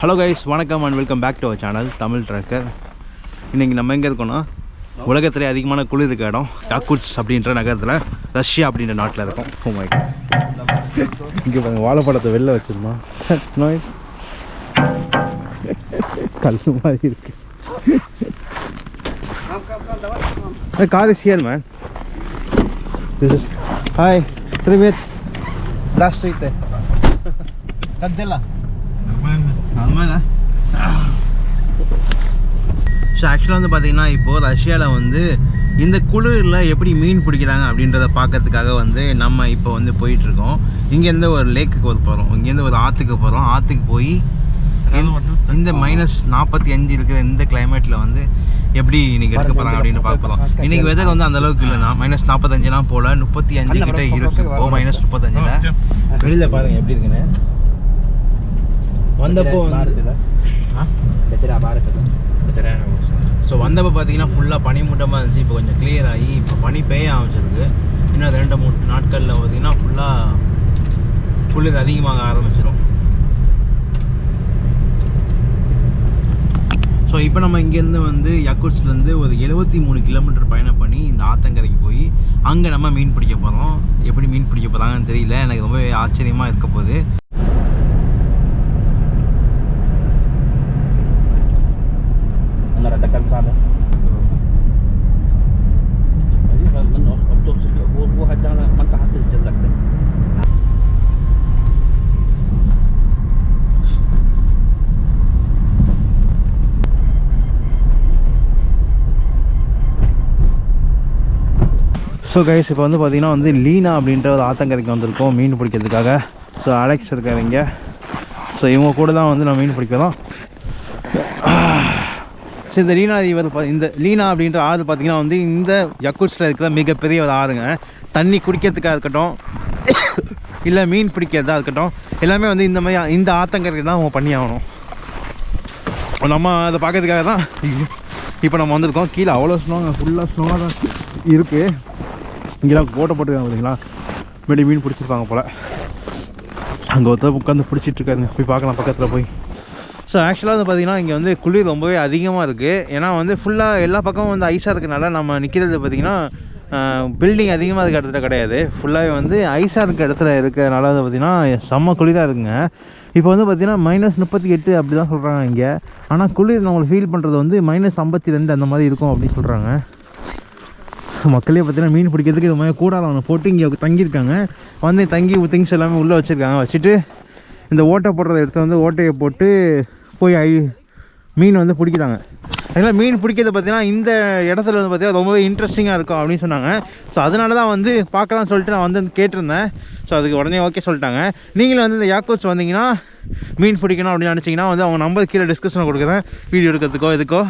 Hello guys, வணக்கம் and welcome back to our channel Tamil trekker. இன்றைக்கி நம்ம எங்கே இருக்கோன்னா, உலகத்திலே அதிகமான குளிர் இருக்க இடம் யாக்குட்ஸ்க் அப்படின்ற நகரத்தில், ரஷ்யா அப்படின்ற நாட்டில் இருக்கும். ஓ மை காட், இங்கே பாருங்கள், வாழைப்பழத்தை வெளில வச்சுருந்தோம். கல் மாதிரி இருக்கு. Car is here man. This is hi привет. Здравствуйте. Как дела? Нормально. So ஆக்சுவலாக வந்து பார்த்தீங்கன்னா, இப்போது ரஷ்யாவில் வந்து இந்த குளிரில் எப்படி மீன் பிடிக்கிறாங்க அப்படின்றத பார்க்கறதுக்காக வந்து நம்ம இப்போ வந்து போயிட்டுருக்கோம். இங்கேருந்து ஒரு லேக்குக்கு போகிறோம், இங்கேருந்து ஒரு ஆற்றுக்கு போகிறோம். ஆற்றுக்கு போய் இந்த -45 இருக்கிற இந்த கிளைமேட்டில் வந்து எப்படி இன்றைக்கி எடுக்க போகிறாங்க அப்படின்னு பார்க்கலாம். இன்றைக்கி வெதர் வந்து அந்தளவுக்கு இல்லைண்ணா, -45 போல் 35 கிட்டே இருக்குது. -35 வெளியில் பாருங்கள் எப்படி இருக்குன்னு. வந்தப்போ ஸோ வந்தப்போ பார்த்தீங்கன்னா ஃபுல்லாக பனிமூட்டமாக இருந்துச்சு. இப்போ கொஞ்சம் கிளியர் ஆகி இப்போ பனி பெய்ய ஆரம்பிச்சிருக்கு. இன்னும் 2-3 நாட்களில் பார்த்தீங்கன்னா ஃபுல்லாக குளிர் அதிகமாக ஆரம்பிச்சிடும். ஸோ இப்போ நம்ம இங்கேருந்து வந்து யாக்குட்ஸ்க்லேருந்து ஒரு 73 கிலோமீட்டர் பயணம் பண்ணி இந்த ஆத்தங்கரைக்கு போய் அங்கே நம்ம மீன் பிடிக்க போகிறோம். எப்படி மீன் பிடிக்க போகிறாங்கன்னு தெரியல, எனக்கு ரொம்ப ஆச்சரியமாக இருக்க போகுது. Cansada. Ayun, man, obdol sa buhat na magkahatid dyan lang din. So guys, இப்போ வந்து பார்த்தீங்கன்னா வந்து லீனா அப்படின்ற ஒரு ஆத்தங்கரைக்கு வந்திருக்கோம் மீன் பிடிக்கிறதுக்காக. ஸோ அலெக்ஸ் இருக்காருங்க. ஸோ இவங்க கூட தான் வந்து நம்ம மீன் பிடிக்கிறோம். ஸோ இந்த லீனா இந்த லீனா அப்படின்ற ஆறு பார்த்திங்கன்னா வந்து இந்த யாக்குட்ஸ்கில் இருக்கிற மிகப்பெரிய ஒரு ஆறுங்க. தண்ணி குடிக்கிறதுக்காக இருக்கட்டும், இல்லை மீன் பிடிக்கிறதா இருக்கட்டும், எல்லாமே வந்து இந்த மாதிரி இந்த ஆத்தங்கரைக்கு தான் அவங்க பண்ணி ஆகணும். நம்ம அதை பார்க்கறதுக்காக தான் இப்போ நம்ம வந்திருக்கோம். கீழே அவ்வளோ ஸ்னோங்க, ஃபுல்லாக ஸ்னோவாக தான் இருக்குது. இங்கெல்லாம் போட்டை போட்டுருக்காங்க பார்த்தீங்களா, முன்னாடி மீன் பிடிச்சிருப்பாங்க போல். அங்கே ஒருத்தர் உட்காந்து பிடிச்சிட்ருக்காருங்க, போய் பார்க்கலாம் பக்கத்தில் போய். ஸோ ஆக்சுவலாக வந்து பார்த்திங்கன்னா இங்கே வந்து குளிர் ரொம்பவே அதிகமாக இருக்குது. ஏன்னா வந்து ஃபுல்லாக எல்லா பக்கமும் வந்து ஐஸாக இருக்கிறனால நம்ம நிற்கிறது பார்த்திங்கன்னா பில்டிங் அதிகமாக இருக்க இடத்துல கிடையாது, ஃபுல்லாகவே வந்து ஐஸாக இருக்க இடத்துல இருக்கிறனால வந்து பார்த்திங்கன்னா செம்ம குளிராக இருக்குங்க. இப்போ வந்து பார்த்திங்கன்னா -38 அப்படி தான் சொல்கிறாங்க இங்கே. ஆனால் குளிர் நம்மளுக்கு ஃபீல் பண்ணுறது வந்து -52 அந்த மாதிரி இருக்கும் அப்படின்னு சொல்கிறாங்க. மக்களே பார்த்திங்கன்னா மீன் பிடிக்கிறதுக்கு இது மாதிரி கூடாது அவங்க போட்டு இங்கே தங்கியிருக்காங்க. வந்து தங்கி திங்ஸ் எல்லாமே உள்ளே வச்சுருக்காங்க. வச்சுட்டு இந்த ஓட்டை போடுறத எடுத்து வந்து ஓட்டையை போட்டு போய் மீன் வந்து பிடிக்கிறாங்க. அதனால் மீன் பிடிக்கிறது பார்த்திங்கன்னா இந்த இடத்துல வந்து பார்த்திங்கன்னா ரொம்பவே இன்ட்ரெஸ்டிங்காக இருக்கும் அப்படின்னு சொன்னாங்க. ஸோ அதனால தான் வந்து பார்க்கலாம்னு சொல்லிட்டு நான் வந்து கேட்டிருந்தேன். ஸோ அதுக்கு உடனே ஓகே சொல்லிட்டாங்க. நீங்களும் வந்து இந்த யாக்குட்ஸ்க் வந்தீங்கன்னா மீன் பிடிக்கணும் அப்படின்னு நினச்சிங்கன்னா வந்து அவங்க நம்பர் கீழே டிஸ்கிரிப்ஷனில் கொடுக்குறேன். வீடியோ எடுக்கிறதுக்கோ இதுக்கோ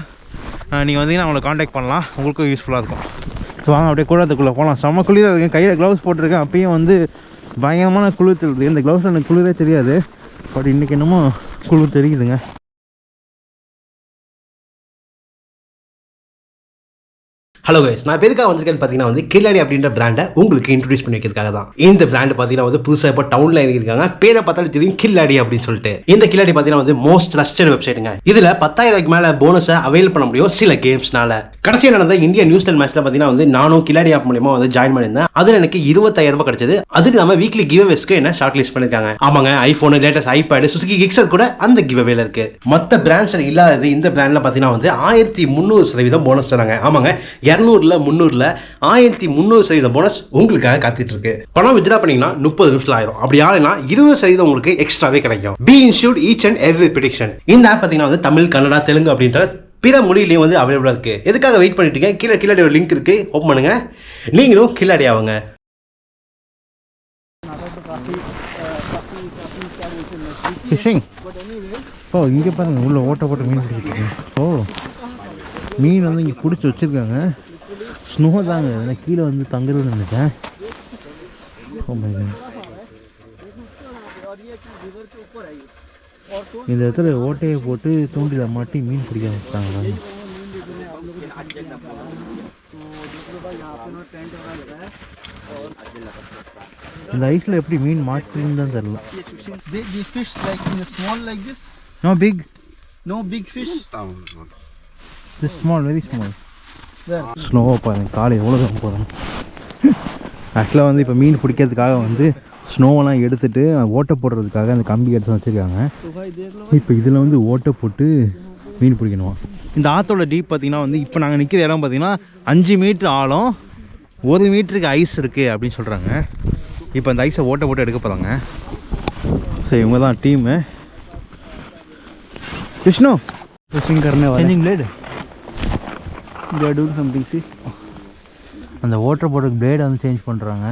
நீங்கள் வந்தீங்கன்னா அவங்களை காண்டாக்ட் பண்ணலாம், உங்களுக்கும் யூஸ்ஃபுல்லாக இருக்கும். ஸோ வாங்க அப்படியே கூட அதுக்குள்ளே போகலாம். செம்ம குளிராக இருக்குது. கையில் க்ளவுஸ் போட்டிருக்கேன், அப்பயும் வந்து பயங்கரமான குளிர் தெரியுது. இந்த க்ளவுஸ் எனக்கு குளிரே தெரியாது, பட் இன்றைக்கி என்னமோ குளிர் தெரியுதுங்க. ஹலோ கைஸ், நான் எதுக்காக வந்திருக்கேன்னு பார்த்தீங்கன்னா வந்து கில்லாடி அப்படின்ற பிராண்டை உங்களுக்கு இன்ட்ரடியூஸ் பண்ணி வைக்கிறதுக்காக தான். இந்த பிராண்ட் பார்த்தீங்கன்னா வந்து புதுசாக இப்போ டவுனில் இறங்கியிருக்காங்க. பேரை பார்த்தாலும் தெரியும், கில்லாடி அப்படின்னு சொல்லிட்டு. இந்த கில்லாடி பார்த்தீங்கன்னா வந்து மோஸ்ட் ட்ரஸ்டட் வெப்சைட்டுங்க. இதில் 10,000 மேலே போனஸை அவைல் பண்ண முடியும் சில கேம்ஸ்னால. கடைசியாக நடந்த இந்தியா நியூசிலாந்து மேட்ச்ல பார்த்தீங்கன்னா வந்து நானும் கில்லாடி ஆப் மூலியமாக வந்து ஜாயின் பண்ணியிருந்தேன். அதில் எனக்கு 25,000 ரூபாய் கிடைச்சது. அதுக்கு நம்ம வீக்லி கிவ்அவேஸ்க்கு என்ன ஷார்ட் லிஸ்ட் பண்ணியிருக்காங்க. ஆமாங்க, iPhone, latest iPad, Suzuki Gixxer கூட அந்த கிவ்அவேல இருக்கு. மற்ற பிராண்ட்ஸ் இல்லாதது இந்த பிராண்ட்ல பார்த்தீங்கன்னா வந்து 1300% போனஸ் தராங்க. ஆமாங்க, 200ல் 300ல் 1300% போனஸ் உங்களுக்காக காத்துட்டு இருக்கு. பணம் வித்ட்ரா பண்ணீங்கன்னா 30 நிமிஷம் ஆயிரும். அப்படி ஆனா 20% உங்களுக்கு எக்ஸ்ட்ராவே கிடைக்கும். Be insured each and every prediction. இந்த ஆப் பார்த்தீங்கன்னா வந்து தமிழ், கன்னடா, தெலுங்கு அப்படின்ற பிற மொழியிலையும் வந்து அவைலபிளா இருக்கு. எதுக்காக வெயிட் பண்ணிட்டு இருக்கேன்? கீழே கில்லாடி ஒரு லிங்க் இருக்கு, ஓப்பன் பண்ணுங்க, நீங்களும் கில்லாடி ஆவுங்க. ஃபிஷிங். ஓ, இங்கே பாருங்கள், உள்ள ஓட்ட போட்டு மீன் பிடிச்சிட்டு. ஓ, மீன் வந்து இங்கே பிடிச்சி வச்சுருக்காங்க. ஸ்னோ தாங்க, நான் கீழே வந்து தங்குறதுன்னு நினைச்சேன். இந்த இடத்துல ஓட்டையை போட்டு தூண்டில மாட்டி மீன் பிடிக்க வச்சுட்டாங்க. இந்த ஐஸ்ல எப்படி மீன் மாட்டுதுன்னு தான் தெரியல. They fish like in a small like this. No big. No big fish. This small, very small. Where? ஸ்னோவை பாருங்க, காலை எவ்வளோ தான் போதும். ஆக்சுவலாக வந்து இப்போ மீன் பிடிக்கிறதுக்காக வந்து ஸ்னோவெல்லாம் எடுத்துகிட்டு ஓட்டை போடுறதுக்காக அந்த கம்பி எடுத்து வச்சுருக்காங்க. இப்போ இதில் வந்து ஓட்டை போட்டு மீன் பிடிக்கணுமா. இந்த ஆற்றோட டீப் பார்த்திங்கன்னா வந்து இப்போ நாங்கள் நிற்கிற இடம் பார்த்திங்கன்னா 5 மீட்ரு ஆழம், 1 மீட்டருக்கு ஐஸ் இருக்குது அப்படின்னு சொல்கிறாங்க. இப்போ அந்த ஐஸை ஓட்டை போட்டு எடுக்க போகிறாங்க. ஸோ இவங்க தான் டீமு. விஷ்ணு Fishing करने वाले. Changing blade. They are doing something. See. அந்த ஓட்டை போடுற பிளேடை வந்து சேஞ்ச் பண்ணுறாங்க.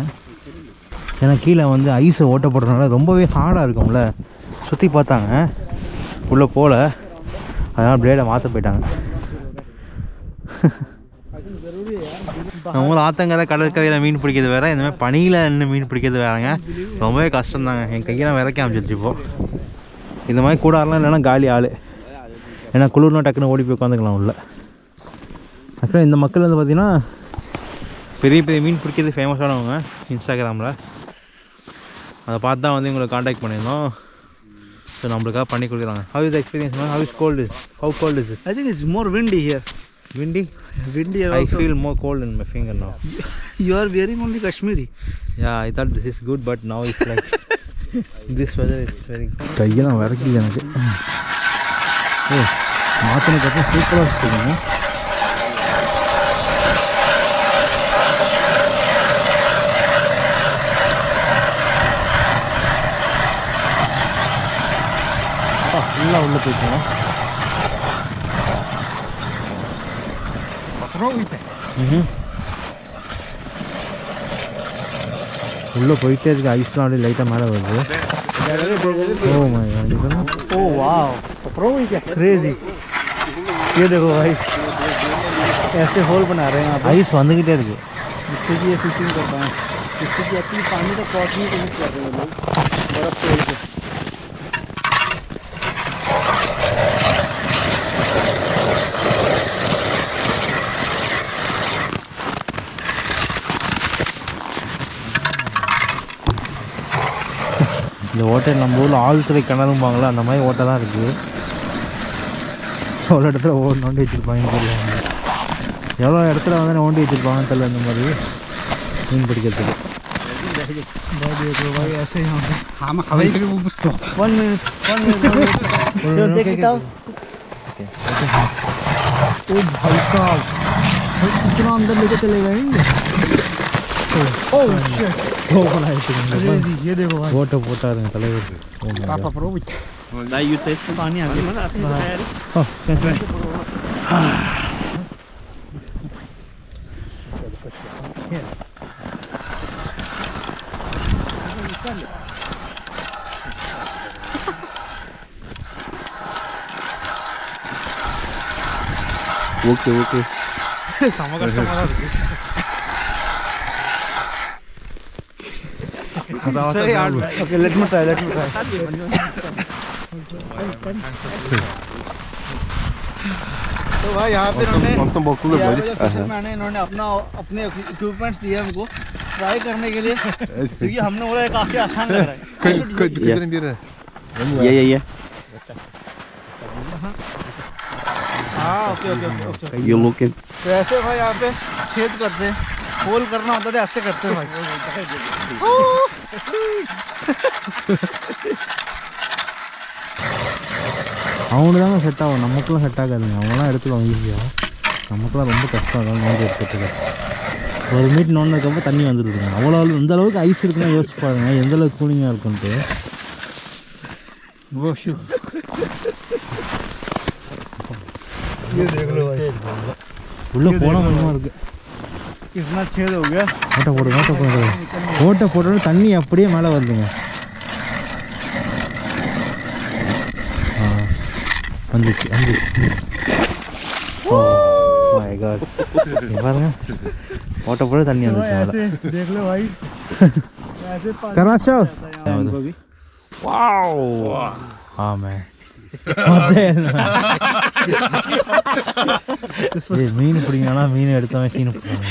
ஏன்னா கீழே வந்து ஐஸை ஓட்டை போடுறதுனால ரொம்பவே ஹார்டாக இருக்கும்ல. சுற்றி பார்த்தாங்க, உள்ளே போகல, அதனால் பிளேடை மாற்ற போயிட்டாங்க. நம்மளும் ஆத்தங்கரை கடற்கரையில் மீன் பிடிக்கிறது வேறு, இந்த மாதிரி பனியில் நின்று மீன் பிடிக்கிறது வேறுங்க. ரொம்பவே கஷ்டம்தாங்க. என் கையெல்லாம் விதைக்க அமைச்சிருச்சு. இப்போது இந்த மாதிரி கூடாரெலாம் இல்லைன்னா காலி ஆள். ஏன்னா குளிர்னா டக்குன்னு ஓடி போய் உட்காந்துக்கலாம் உள்ள. ஆக்சுவலாக இந்த மக்கள் வந்து பார்த்திங்கன்னா பெரிய பெரிய மீன் பிடிக்கிறது ஃபேமஸானவங்க இன்ஸ்டாகிராமில். அதை பார்த்து தான் வந்து உங்களை காண்டாக்ட் பண்ணியிருந்தோம். ஸோ நம்மளுக்காக பண்ணி கொடுக்குறாங்க. How is the experience, man? How is cold? How cold is it? I think it's more windy here. Windy? Windy I also. feel more cold in my finger now. You are wearing only Kashmiri. Yeah, I thought this is good, but now it's like this weather is very good. கையெல்லாம் விறக்குது எனக்கு. ஓ, மாற்றினதுக்கப்புறம் சூப்பராக இருக்குங்க. ஃபுல்லாக உள்ளே போயிட்டோம். உள்ளே போயிட்டே இருக்கு. ஐஸ்லாம் அப்படியே லைட்டாக மேலே வருது. Oh my god. Oh wow. Crazy. ये देखो भाई, ऐसे होल बना रहे हैं यहाँ पे. ஐஸ் வந்துக்கிட்டே இருக்கு. जिससे कि ये फिशिंग कर पाएँ, जिससे कि अपनी पानी तक पहुँचने की कोशिश कर रहे हैं लोग बर्फ से लेके. இந்த ஓட்டை நம்ம ஊரில் ஆழ்துறை கிணறும்பாங்களே, அந்த மாதிரி ஓட்டை தான் இருக்குது. எவ்வளோ இடத்துல நோண்டி வச்சுருப்பாங்கன்னு தெரியல. எவ்வளோ இடத்துல வந்து நோண்டி வச்சுருப்பாங்கன்னு தெரியல இந்த மாதிரி மீன் பிடிக்கிறதுக்கு. भाई ऐसे यहाँ पे हम हवाई के वो स्टॉप 1 मिनट देख लेता हूँ. ओ भाई साहब, कितना अंदर लेके चले गए हैं. ओ शिट, ஓ பண்ணாயிட்டு ये देखो भाई. ஓட்டை போட்டாருங்க தலைவர். पापा प्रो ना यू टेस्ट पानी आ गया. Okay okay. செம கஷ்டமா தான் இருக்கு. Okay, let me try. तो भाई यहाँ पे मैंने इन्होंने अपने इक्विपमेंट्स दिए हमको ट्राई करने के लिए, क्योंकि हमने बोला काफ़ी आसान लग रहा है. ये हाँ ओके. You looking. तो ऐसे भाई यहाँ पे छेद करते हैं, होल करना होता है ऐसे करते हैं भाई. அவங்களுக்கு தாங்க செட் ஆகும், நமக்குலாம் செட் ஆகாதுங்க. அவங்களாம் எடுத்துக்கலாம் ஈஸியாக, நமக்குலாம் ரொம்ப கஷ்டம். அதான் நோண்டி எடுத்துட்டு 1 மீட்டர் நோண்டினதுக்கப்புறம் தண்ணி வந்துருக்குங்க. அவ்வளோ இந்த அளவுக்கு ஐஸ் இருக்குன்னா யோசிச்சு பாருங்க எந்த அளவுக்கு கூலிங்காக இருக்குன்ட்டு. உள்ளே போன மாதிரிமா இருக்கு. कितना छेद हो गया. ஓட்டை போட்டோட தண்ணி அப்படியே மேலே வருதுங்க. வந்துச்சு. Oh my god. பாருங்க ஓட்டை போட தண்ணி வந்துச்சு. देख लो भाई, ऐसे கராச்சோ. வாவ் ஆமே. மீன் பிடிங்கன்னா மீன் எடுத்தவன் சீனு போடுவாங்க.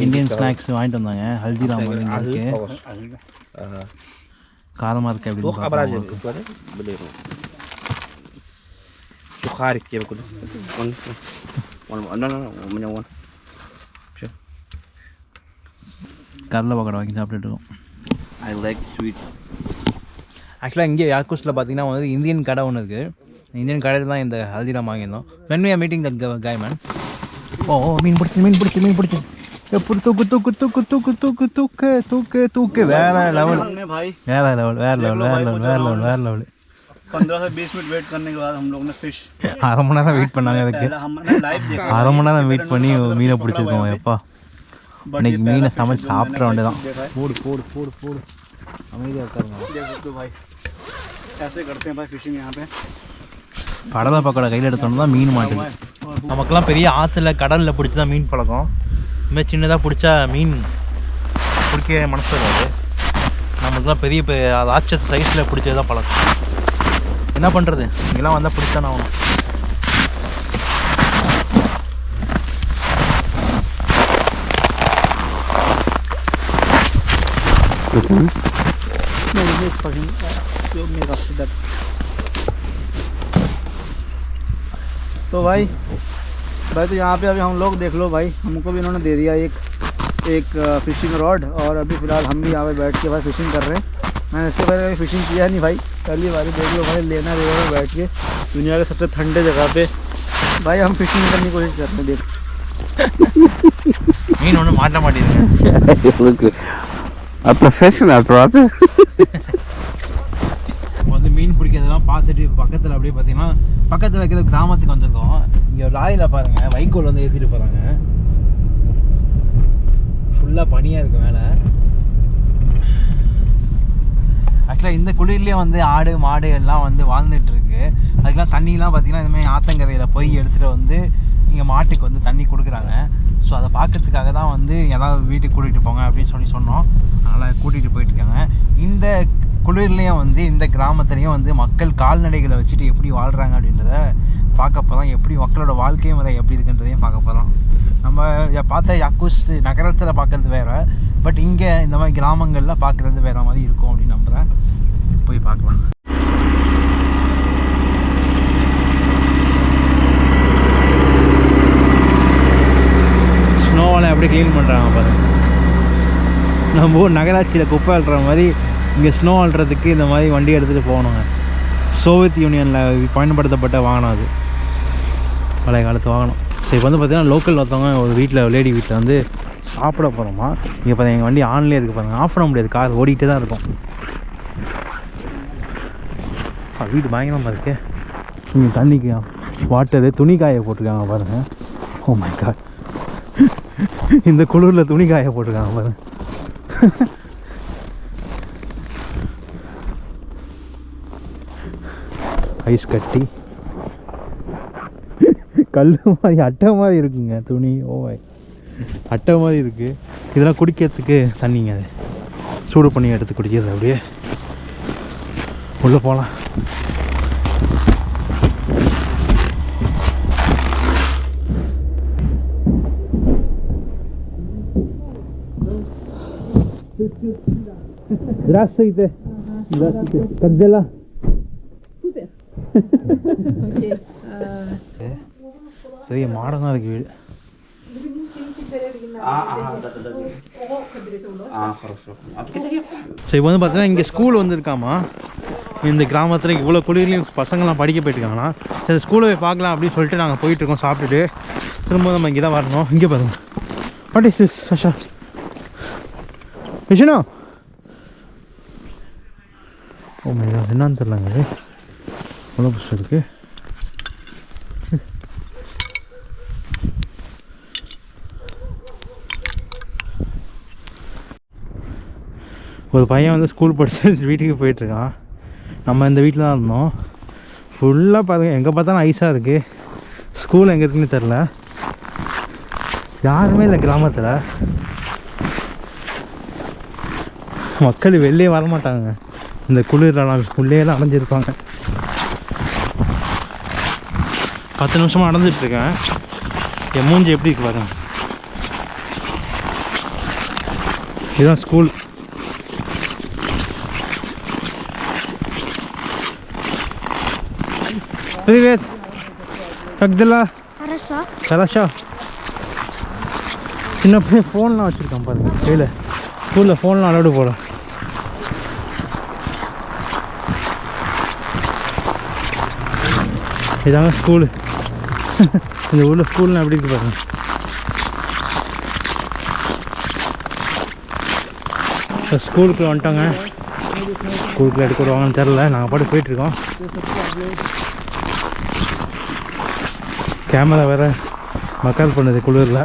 இந்தியன் ஸ்நாக்ஸ் வாங்கிட்டு வந்தாங்க. ஹல்திராம் இருக்கு, காரமாக இருக்கு. அப்படி Bukhari kia aku. One. No. கடலை பக்கோடா வாங்கி சாப்பிட்டுட்டு இருக்கோம். I like sweet. ஆக்சுவலாக இங்கே யாக்கூஸில் பார்த்தீங்கன்னா வந்து இந்தியன் கடை ஒன்று இருக்குது. இந்தியன் கடையில் தான் இந்த ஹல்திராம் வாங்கியிருந்தோம். when we are meeting the guy man. ஓ மீன் பிடிச்சி எப்படி தூக்கு வேற லெவல் भाई வேற லெவல் 15 से 20 मिनट वेट करने के बाद हम लोग ने फिश அரை மணி நேரம் வெயிட் பண்ணாங்க அதுக்கு. हमने लाइव देखा அரை மணி நேரம் வெயிட் பண்ணி மீனை பிடிச்சிருக்கோம். எப்பா இன்னைக்கு மீனை சமைச்சு சாப்பிட்ற வேண்டியதான். போடு அமைதியாக இருக்காருங்க. देख सकते हो भाई ऐसे करते हैं भाई फिशिंग यहाँ पे. கடலை பக்கோடா கையில் எடுத்தோம்னா தான் மீன் மாட்டுது. நமக்கெல்லாம் பெரிய ஆற்றுல கடலில் பிடிச்சி தான் மீன் பழக்கம். இதுமாதிரி சின்னதாக பிடிச்சா மீன் பிடிக்க மனசு வராது. நமக்குலாம் பெரிய அது ஆச்சத்து சைஸில் பிடிச்சது தான் பழக்கம். என்ன பண்ணுறது, இங்கெல்லாம் வந்தால் பிடிச்சானே ஆகணும். तो भाई तो यहाँ पे अभी हम लोग देख लो भाई, हमको भी इन्होंने दे दिया एक फिशिंग रॉड और अभी फ़िलहाल हम भी यहाँ पे बैठ के भाई फिशिंग कर रहे हैं. मैंने इससे पहले कभी फिशिंग किया नहीं भाई, पहली बार देख लो भाई लेना रिवर में बैठ के दुनिया के सबसे ठंडे जगह पे भाई हम फिशिंग करने की कोशिश करते हैं. देख மீன் ஒன்றும் மாட்ட மாட்டேங்குது. Professional brother. வந்து மீன் பிடிக்கிறதெல்லாம் பார்த்துட்டு பக்கத்தில் அப்படியே பார்த்தீங்கன்னா பக்கத்தில் இருக்கிற கிராமத்துக்கு வந்திருக்கோம். இங்கே ஒரு லாரியில் பாருங்கள் வைக்கோல் வந்து ஏற்றிட்டு போகிறாங்க. ஃபுல்லாக பனியாக இருக்குது மேலே. ஆக்சுவலாக இந்த குளிர்லேயே வந்து ஆடு மாடு எல்லாம் வந்து வாழ்ந்துட்டுருக்கு. அதுக்கெலாம் தண்ணிலாம் பார்த்திங்கன்னா இதுமாதிரி ஆத்தங்கரையில் போய் எடுத்துகிட்டு வந்து இங்கே மாட்டுக்கு வந்து தண்ணி கொடுக்குறாங்க. ஸோ அதை பார்க்கறதுக்காக தான் வந்து ஏதாவது வீட்டுக்கு கூட்டிகிட்டு போங்க அப்படின்னு சொன்னோம். அதனால் கூட்டிகிட்டு போயிட்டுருக்காங்க. இந்த குளிர்லேயும் வந்து இந்த கிராமத்துலேயும் வந்து மக்கள் கால்நடைகளை வச்சுட்டு எப்படி வாழ்கிறாங்க அப்படின்றத பார்க்க போகிறோம். எப்படி மக்களோட வாழ்க்கை முறை எப்படி இருக்குன்றதையும் பார்க்க போகிறோம். நம்ம பார்த்த யாக்கூஸ் நகரத்தில் பார்க்குறது வேறு, பட் இங்கே இந்த மாதிரி கிராமங்களில் பார்க்குறது வேறு மாதிரி இருக்கும் அப்படின்னு நம்புகிறேன். போய் பார்க்கலாம். ஸ்னோவால் எப்படி க்ளீன் பண்ணுறாங்க பாருங்கள். நம்ம ஊர் நகராட்சியில் குப்பை அள்ளுற மாதிரி இங்கே ஸ்னோ அள்ளுறதுக்கு இந்த மாதிரி வண்டி எடுத்துகிட்டு போகணுங்க. சோவியத் யூனியனில் பயன்படுத்தப்பட்ட வாகனம் அது, பழைய காலத்து வாகனம். ஸோ இப்போ வந்து பார்த்திங்கன்னா லோக்கல் ஒருத்தவங்க ஒரு வீட்டில் லேடி வீட்டில் வந்து சாப்பிட போகிறோமா. இங்கே பார்த்தீங்க எங்கள் வண்டி ஆன்லேயே இருக்குது பாருங்கள். ஆஃப் பண்ண முடியாது, கார் ஓடிக்கிட்டே தான் இருக்கும். வீடு பயங்கரமாக இருக்கு. இங்கே தண்ணிக்கு வாட்டரு துணி காய போட்டிருக்காங்க பாருங்கள். ஓ மை காட், இந்த குளிரில் துணி காய போட்டிருக்காங்க பாருங்கள். ஐஸ் கட்டி கல் மாதிரி அட்டை மாதிரி இருக்குங்க துணி. ஓ அட்டை மாதிரி இருக்குது. இதெல்லாம் குடிக்கிறதுக்கு தண்ணிங்க, அது சூடு பண்ணி எடுத்து குடிக்கிறது. அப்படியே உள்ளே போகலாம். Здравствуйте. Здравствуйте. Как дела? Супер. Окей. பெரிய மாடனாக இருக்குது வீடு. ஸோ இப்போ வந்து பார்த்தீங்கன்னா இங்கே ஸ்கூல் வந்துருக்காமா. இந்த கிராமத்தில் இவ்வளோ குளிர்லையும் பசங்கள்லாம் படிக்க போயிட்டுருக்காங்கன்னா சரி ஸ்கூலை போய் பார்க்கலாம் அப்படின்னு சொல்லிட்டு நாங்கள் போயிட்டுருக்கோம். சாப்பிட்டுட்டு திரும்ப நம்ம இங்கே தான் வரணும். இங்கே பாருங்க. வாட் இஸ் திஸ் சஷா விஷனோ? ஓ மை காட், என்னன்னு தெரிலங்க. இது இவ்வளோ புதுசு இருக்குது. ஒரு பையன் வந்து ஸ்கூல் படிச்சு வீட்டுக்கு போயிட்டுருக்கான். நம்ம இந்த வீட்டில் தான் இருந்தோம். ஃபுல்லாக பாருங்கள், எங்கே பார்த்தாலும் ஐஸாக இருக்குது. ஸ்கூல் எங்கே இருக்குன்னு தெரில. யாருமே இல்லை கிராமத்தில். மக்கள் வெளியே வரமாட்டாங்க. இந்த குளிரெல்லாம் உள்ளேயெல்லாம் அடைஞ்சிருப்பாங்க. 10 நிமிஷமாக அடைஞ்சிட்ருக்கேன். என் மூஞ்சி எப்படி இருக்கு பாருங்க. இதுதான் ஸ்கூல். Привет. Как дела? Хорошо. Хорошо. சின்ன பையன் ஃபோன்லாம் வச்சுருக்கான் பாருங்க கையில். ஸ்கூலில் ஃபோன்லாம் அலோடு போகிறோம். இதாங்க ஸ்கூலு. இந்த ஊரில் ஸ்கூல்லாம் எப்படி இருக்கு பாருங்க. இப்போ ஸ்கூலுக்குள்ளே வந்துட்டோங்க. ஸ்கூலுக்குள்ளே எடுக்க வருவாங்கன்னு தெரில. நாங்கள் பாட்டு போயிட்டுருக்கோம். கேமரா வேறு மக்கால் பண்ணுது குளிரில்.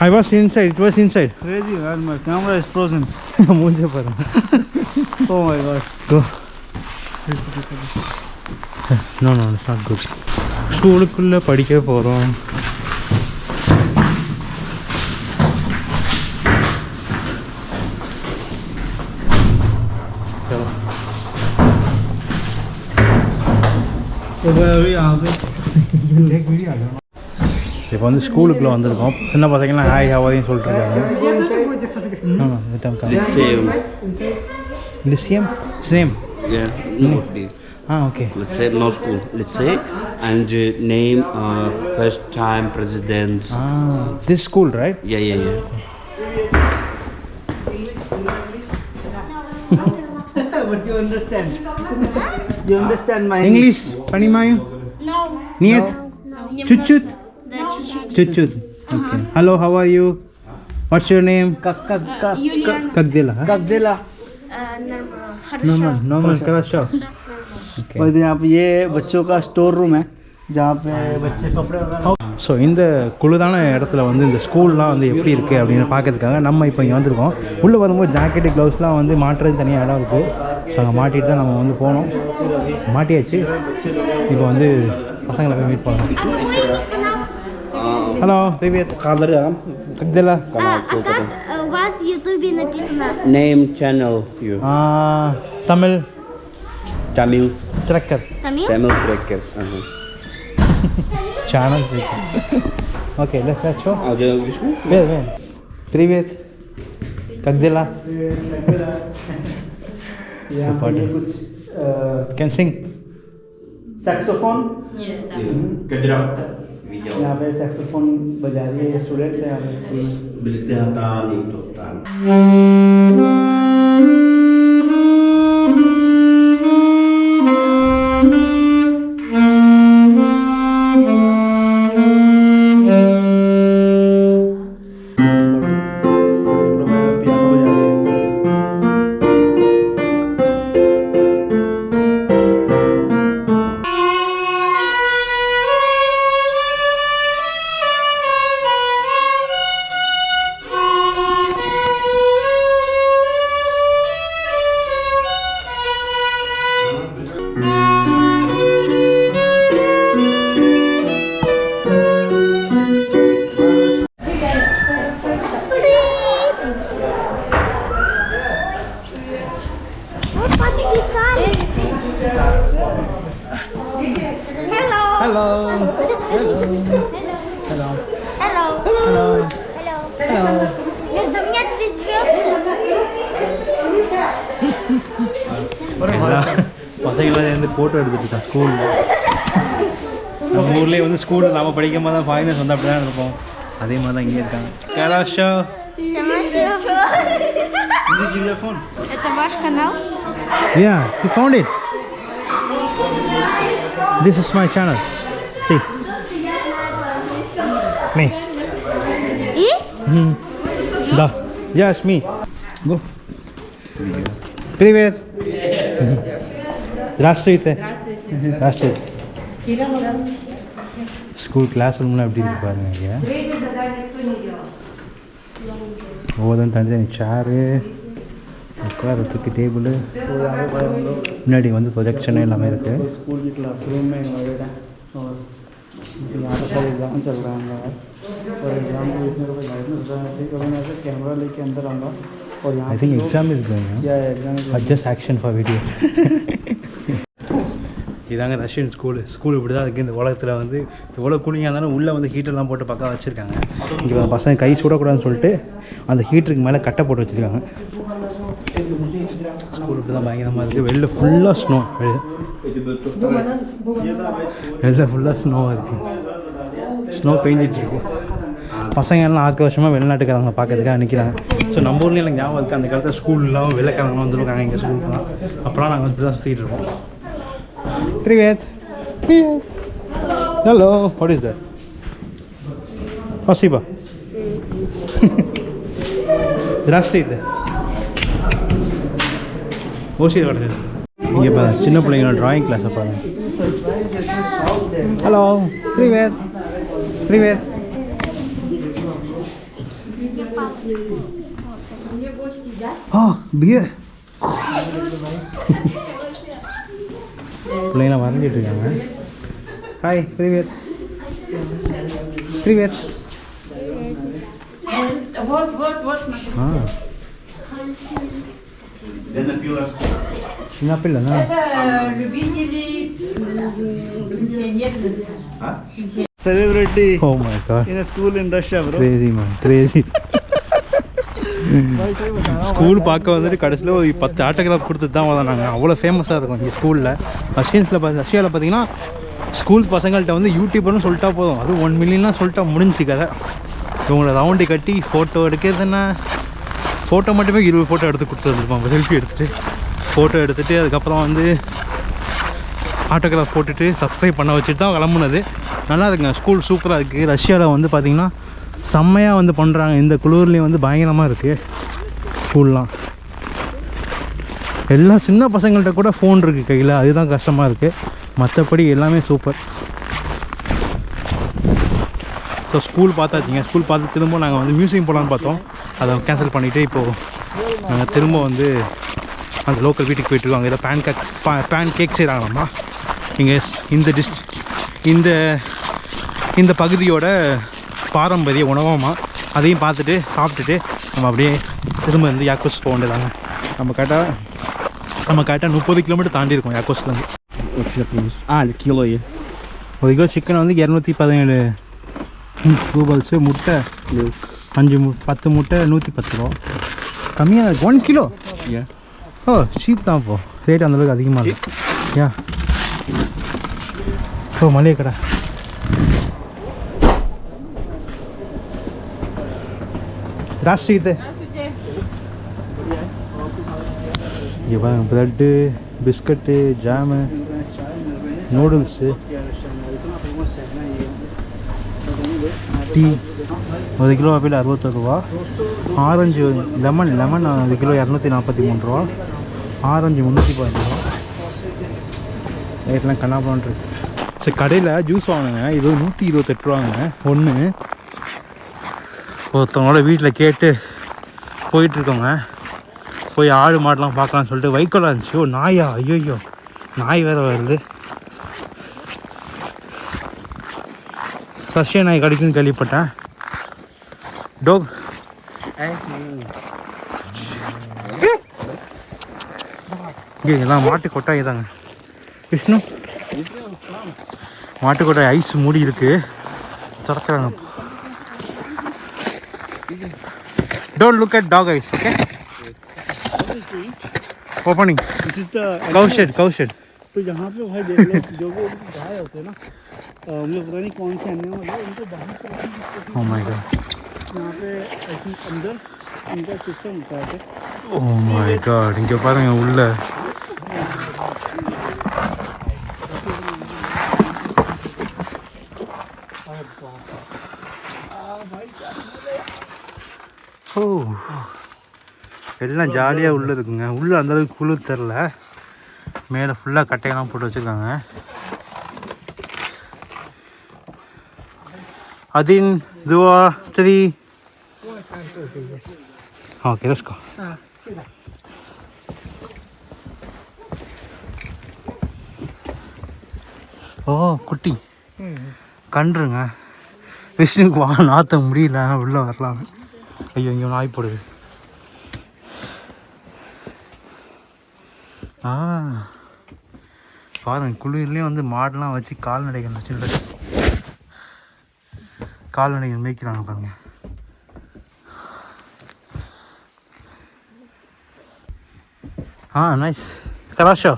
I was inside. It was inside. Crazy man, my camera is frozen. மூஞ்ச பாருங்க. Oh my god. Go. No, it's not good. ஸ்கூலுக்குள்ளே படிக்க போகிறோம். இப்போ வந்து ஸ்கூலுக்குள்ளே வந்திருக்கோம். சின்ன பசங்களாம் ஹாய் ஹவாரின்னு சொல்லிட்டு இருக்காங்க. Lyceum? Its name? Yeah, no, please. Okay. Let's say no school. Let's say and name first time president. This school, right? Yeah. But you understand? You understand my English? Panimayu? No. Niet? Chuchut? Да, чуть-чуть. Chuchut. Okay. Hello, how are you? What's your name? Юлиана. Как дела? Как дела? Хорошо. Normal, хорошо. Okay. और यहाँ पे ये बच्चों का store room है जहाँ पे बच्चे कपड़े वगैरह. ஸோ இந்த குளிரான இடத்துல வந்து இந்த ஸ்கூல்லாம் வந்து எப்படி இருக்குது அப்படின்னு பார்க்கறதுக்காக நம்ம இப்போ இங்கே வந்திருக்கோம். உள்ளே வரும்போது ஜாக்கெட்டு க்ளவுஸ்லாம் வந்து மாட்டுறது தனியாக இடம் இருக்குது. ஸோ அங்கே மாட்டிட்டு தான் நம்ம வந்து போனோம். மாட்டியாச்சு. இப்போ வந்து பசங்களை போய் மீட் பண்ணலாம். Hello, привет. Как дела? А как у вас в Ютубе написано? Name channel you. Tamil Tamil. Tracker. Тамил? Tamil tracker. Channel Tracker. Okay, let's show. Okay, which one? Wait. Привет. Как дела? यहाँ पे ये कुछ Can sing? सैक्सोफोन. Kedirata. यहाँ पे सैक्सोफोन बजा रही है स्टूडेंट्स हैं यहाँ पे स्कूल में. Biliteatan itotan. Между меня две звезды. பசங்களாம் இருந்து ஃபோட்டோ எடுத்துட்டு இருக்கோம் ஸ்கூலில். நம்ம ஊர்லேயே வந்து ஸ்கூலில் நம்ம படிக்கும் போது தான் ஃபாரினர்ஸ் வந்து அப்படி தான் இருப்போம். அதே மாதிரி தான் இங்கே இருக்காங்க. Хорошо. Это ваш канал? Yeah, you found it. This is my channel. See. Me. И? Да. Yes, me. Go. Привет. Здравствуйте. Здравствуйте. School class ரூம்லாம் எப்படி இருக்கு பாருங்க. இங்கே ஒவ்வொரு தனித்தனி சேரு, உட்காரத்துக்கு டேபிள், முன்னாடி வந்து ப்ரொஜெக்ஷன் எல்லாமே இருக்குது. स्कूल की क्लासरूम में इन्वाइटेड है और यहाँ पर सारे एग्ज़ाम चल रहा है अंदर और एग्ज़ाम को इतने रुपये लाइट में सोचा है कभी मैं ऐसे कैमरा लेके अंदर आऊँगा और यहाँ I think exam is going on. क्या exam Just action for video. இதாங்க ரஷ்யன் ஸ்கூல் இப்படி தான் இருக்குது. இந்த உலகத்தில் வந்து எவ்வளோ கூலிங்காக இருந்தாலும் உள்ளே வந்து ஹீட்டர்லாம் போட்டு பக்கம் வச்சுருக்காங்க. இங்கே பசங்க கை சுடக்கூடாதுன்னு சொல்லிட்டு அந்த ஹீட்டருக்கு மேலே கட்டை போட்டு வச்சுருக்காங்க. ஸ்கூல் இப்படி தான் பயங்கரமாக இருக்குது. வெளில ஃபுல்லாக ஸ்னோ. எல்லாம் ஃபுல்லாக ஸ்னோவாக இருக்குது. ஸ்னோ பெஞ்சிட்ருக்கு. பசங்க எல்லாம் ஆக்ரோஷமாக வெளிநாட்டுக்காரங்க பார்க்கறதுக்காக நிற்கிறாங்க. ஸோ நம்ம ஊர்லேயும் எனக்கு ஞாபகம் இருக்குது, அந்த காலத்தில் ஸ்கூல்லாம் வெள்ளைக்காரங்களாம் வந்துருக்காங்க எங்கள் ஸ்கூலுக்குலாம். அப்புறம் நாங்கள் வந்து தான் சுற்றிட்டு இருக்கோம். Привет. Привет. Hello. What is that? Спасибо. Здравствуйте. ஓசி கிடையாது. இங்கே இப்போ சின்ன பிள்ளைங்களோட ட்ராயிங் கிளாஸை பாருங்க. ஹலோ. Привет. Привет. பியர். பிள்ளைங்களாம் வரைஞ்சிட்டு இருக்காங்க. ஹாய். Привет. Привет. சின்ன பிள்ளை தான். Celebrity Oh my god. In school in Russia bro. Crazy man. Crazy. School பார்க்க வந்துட்டு கடைசியில் ஒரு 10 ஆட்டோகிராஃப் கொடுத்துட்டு தான் வந்தாங்க. அவ்வளோ ஃபேமஸாக இருக்கும் இங்கே ஸ்கூலில். ரஷ்யாவில் பார்த்தீங்கன்னா ஸ்கூல் பசங்கள்கிட்ட வந்து யூடியூபர்னு சொல்லிட்டா போதும், அது 1 மில்லியன்லாம் சொல்லிட்டா முடிஞ்சு கதை. இவங்களை ரவுண்டு கட்டி ஃபோட்டோ எடுக்கிறதுன்னா ஃபோட்டோ மட்டுமே 20 ஃபோட்டோ எடுத்து கொடுத்து வந்துருப்பாங்க. செல்ஃபி எடுத்துகிட்டு ஃபோட்டோ எடுத்துகிட்டு அதுக்கப்புறம் வந்து ஆட்டோகிராஃப் போட்டுட்டு சப்ஸ்கிரைப் பண்ண வச்சுட்டு தான் கிளம்புனது. நல்லா இருக்குங்க, ஸ்கூல் சூப்பராக இருக்குது. ரஷ்யாவில் வந்து பார்த்திங்கன்னா செம்மையாக வந்து பண்ணுறாங்க. இந்த குளூர்லேயும் வந்து பயங்கரமாக இருக்குது ஸ்கூல்லாம். எல்லா சின்ன பசங்கள்கிட்ட கூட ஃபோன் இருக்குது கையில், அதுதான் கஷ்டமாக இருக்குது. மற்றபடி எல்லாமே சூப்பர். ஸோ ஸ்கூல் பார்த்தாச்சிங்க. ஸ்கூல் பார்த்து திரும்ப நாங்கள் வந்து மியூசியம் போகலான்னு பார்த்தோம், அதை கேன்சல் பண்ணிவிட்டு இப்போது நாங்கள் திரும்ப வந்து அந்த லோக்கல் வீட்டுக்கு போயிட்டுருக்கோம். இதை பேன் கேக் செய்கிறாங்களாம்மா இங்கே இந்த பகுதியோட பாரம்பரிய உணவமா. அதையும் பார்த்துட்டு சாப்பிட்டுட்டு நம்ம அப்படியே திரும்ப வந்து யாக்கோஸ் போக வேண்டியதாங்க. நம்ம கரெக்டாக 30 கிலோமீட்டர் தாண்டி இருக்கோம் யாக்கோஸ்லேருந்து. கிலோ 1 கிலோ சிக்கன் வந்து 217 ரூபாய்ஸு. முட்டை 10 முட்டை 110 ரூபா. கம்மியாக இருக்குது. 1 கிலோ. ஓ சீப் தான். இப்போது ரேட் அந்தளவுக்கு அதிகமாக இருக்குது. யா ஓ மளிகை கடை. Здравствуйте. இங்கே பாருங்க, bread, biscuit, jam, noodles, tea. 1 kilo apple 61 ரூபா. ஆரஞ்சு லெமன் 1 கிலோ 243 ரூபா. ஆரஞ்சு 315 ரூபா. ரேட்லாம் கண்ணாப்பலான் இருக்கு. சரி, கடையில் ஜூஸ் வாங்கினேங்க. இது 128 ரூபாங்க ஒன்று. ஒருத்தவங்களோட வீட்டில் கேட்டு போயிட்டுருக்கோங்க. போய் ஆடு மாடெலாம் பார்க்கலான்னு சொல்லிட்டு. வைக்கோலாக இருந்துச்சு. ஓ நாயா, ஐயோ நாய் வேறு வருது. ரஷ்யா நாய் கிடைக்குன்னு கேள்விப்பட்டேன். டோக் இங்கே எல்லாம் மாட்டு கொட்டாய் தாங்க. விஷ்ணு மாட்டு கொட்டாய் ஐஸ் மூடி இருக்குது, திறக்கிறாங்க. Don't look at dog eyes, okay? Opening. This is the Cow shed. तो यहाँ पे भाई देख लो, जो भी गाय होते हैं ना, मुझे पता नहीं कौन से एनिमल है, उनको बाहर से Oh my god. यहाँ पे ऐसे अंदर इनका सिस्टम होता है. Oh my god. இங்கே பாருங்க உள்ள. ஓ எல்லாம் ஜாலியாக உள்ளே இருக்குங்க. உள்ளே அந்தளவுக்கு குளிர் தெரில. மேலே ஃபுல்லாக கட்டையெல்லாம் போட்டு வச்சுருக்காங்க. Один, два, три. Okay, let's go. ஓ குட்டி கன்றுங்க. விஷ்ணுக்கு வா நாற்ற முடியல, உள்ளே வரலாம். ஐயோ இங்கே நாய் போடுது. பாருங்க, குளிர்லேயும் வந்து மாடெலாம் வச்சு கால்நடைகள் வச்சுட்டு கால்நடைகள் மேய்க்கிறாங்க பாருங்க. நைஸ். கலாஷா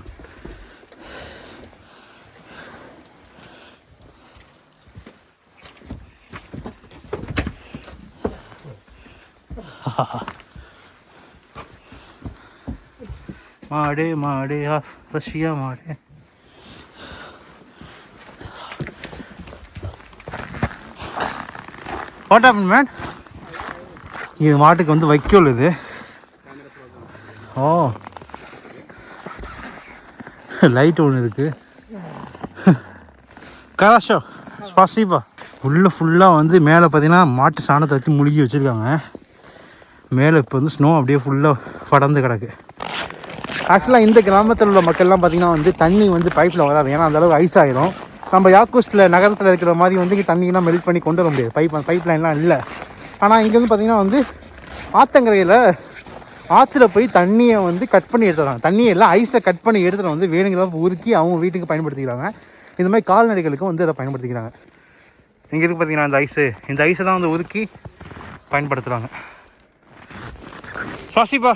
மாடே மாடே ரஷ்யா மாடே. What happen man? இது மாட்டுக்கு வந்து வைக்கோல் இது. ஓ லைட் ஒன்று இருக்குது. கலாஷோ ஸ்பாசிப்பா. உள்ளே ஃபுல்லாக வந்து மேலே பார்த்தீங்கன்னா மாட்டு சாணத்தை வச்சு முழுகி வச்சுருக்காங்க. மேலே இப்போ வந்து ஸ்னோ அப்படியே ஃபுல்லாக படர்ந்து கிடக்கு. ஆக்சுவலாக இந்த கிராமத்தில் உள்ள மக்கள்லாம் பார்த்திங்கன்னா வந்து தண்ணி வந்து பைப்பில் வராது. ஏன்னா அந்தளவுக்கு ஐஸ் ஆகிடும். நம்ம யாக்கூஸ்டில் நகரத்தில் இருக்கிற மாதிரி வந்து இங்கே தண்ணிலாம் மெல்ட் பண்ணி கொண்டு வர முடியாது. பைப் லைன்லாம் இல்லை. ஆனால் இங்கே வந்து பார்த்திங்கன்னா வந்து ஆற்றங்கரையில் ஆற்றுல போய் தண்ணியை வந்து கட் பண்ணி எடுத்துறாங்க. தண்ணியை எல்லாம் ஐஸை கட் பண்ணி எடுத்துகிட்டு வந்து வேணுங்கிறத உருக்கி அவங்க வீட்டுக்கு பயன்படுத்திக்கிறாங்க. இந்த மாதிரி கால்நடைகளுக்கும் வந்து அதை பயன்படுத்திக்கிறாங்க. இங்கே இருக்குது பார்த்திங்கன்னா இந்த ஐஸை தான் வந்து உருக்கி பயன்படுத்துகிறாங்க. சுவாசிப்பா.